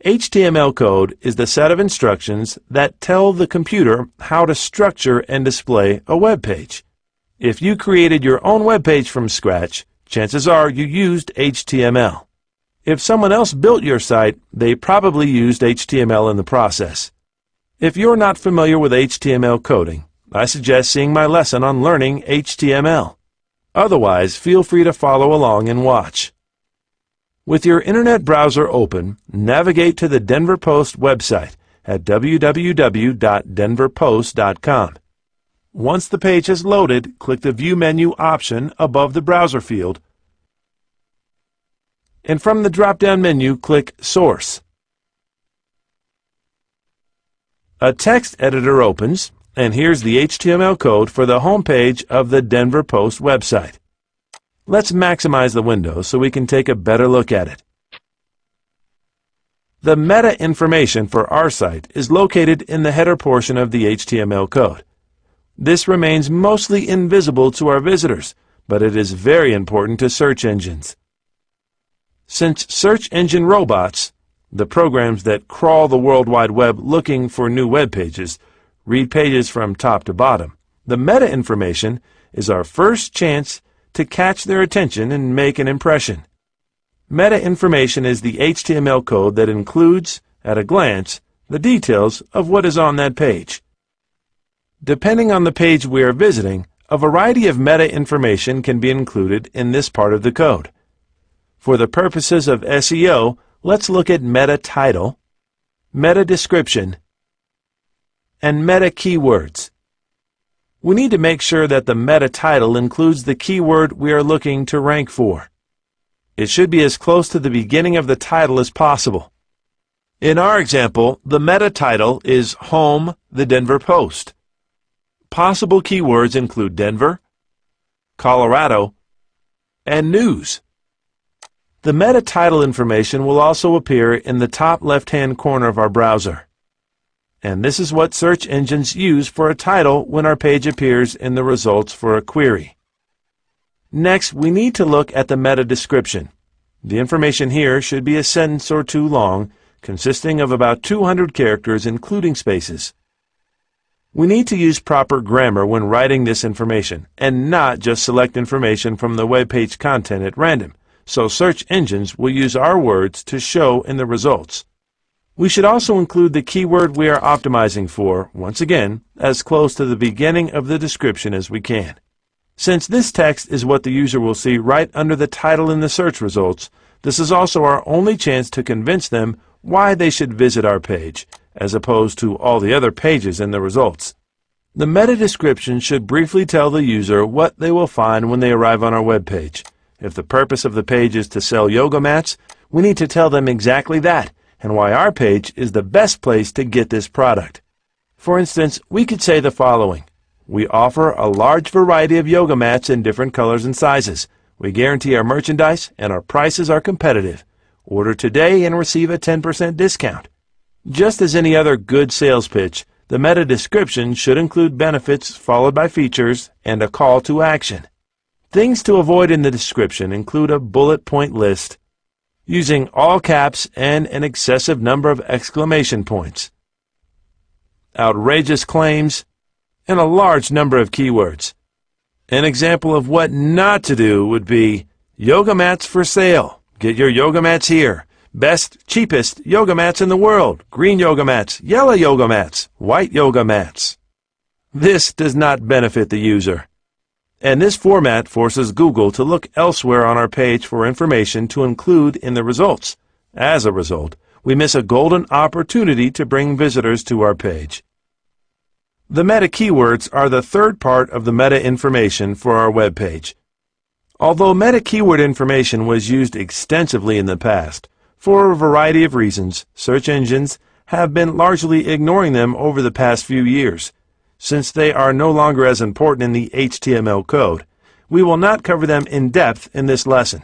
HTML code is the set of instructions that tell the computer how to structure and display a web page. If you created your own web page from scratch, chances are you used HTML. If someone else built your site, they probably used HTML in the process. If you're not familiar with HTML coding, I suggest seeing my lesson on learning HTML. Otherwise, feel free to follow along and watch. With your internet browser open, navigate to the Denver Post website at www.denverpost.com. Once the page has loaded, click the View menu option above the browser field, and from the drop-down menu, click Source. A text editor opens, and here's the HTML code for the home page of the Denver Post website. Let's maximize the window so we can take a better look at it. The meta information for our site is located in the header portion of the HTML code. This remains mostly invisible to our visitors, but it is very important to search engines. Since search engine robots, the programs that crawl the World Wide Web looking for new web pages, read pages from top to bottom, the meta information is our first chance to catch their attention and make an impression. Meta information is the HTML code that includes, at a glance, the details of what is on that page. Depending on the page we are visiting, a variety of meta information can be included in this part of the code. For the purposes of SEO, let's look at meta title, meta description, and meta keywords. We need to make sure that the meta title includes the keyword we are looking to rank for. It should be as close to the beginning of the title as possible. In our example, the meta title is Home, the Denver Post. Possible keywords include Denver, Colorado, and News. The meta title information will also appear in the top left-hand corner of our browser. And this is what search engines use for a title when our page appears in the results for a query. Next, we need to look at the meta description. The information here should be a sentence or two long, consisting of about 200 characters including spaces. We need to use proper grammar when writing this information, and not just select information from the web page content at random, so search engines will use our words to show in the results. We should also include the keyword we are optimizing for, once again, as close to the beginning of the description as we can. Since this text is what the user will see right under the title in the search results, this is also our only chance to convince them why they should visit our page, as opposed to all the other pages in the results. The meta description should briefly tell the user what they will find when they arrive on our web page. If the purpose of the page is to sell yoga mats, we need to tell them exactly that, and why our page is the best place to get this product. For instance, we could say the following: we offer a large variety of yoga mats in different colors and sizes. We guarantee our merchandise and our prices are competitive. Order today and receive a 10% discount. Just as any other good sales pitch, the meta description should include benefits followed by features and a call to action. Things to avoid in the description include a bullet point list, using all caps and an excessive number of exclamation points, outrageous claims, and a large number of keywords. An example of what not to do would be, yoga mats for sale. Get your yoga mats here. Best, cheapest yoga mats in the world. Green yoga mats, yellow yoga mats, white yoga mats. This does not benefit the user. And this format forces Google to look elsewhere on our page for information to include in the results. As a result, we miss a golden opportunity to bring visitors to our page. The meta keywords are the third part of the meta information for our web page. Although meta keyword information was used extensively in the past, for a variety of reasons, search engines have been largely ignoring them over the past few years. Since they are no longer as important in the HTML code, we will not cover them in depth in this lesson.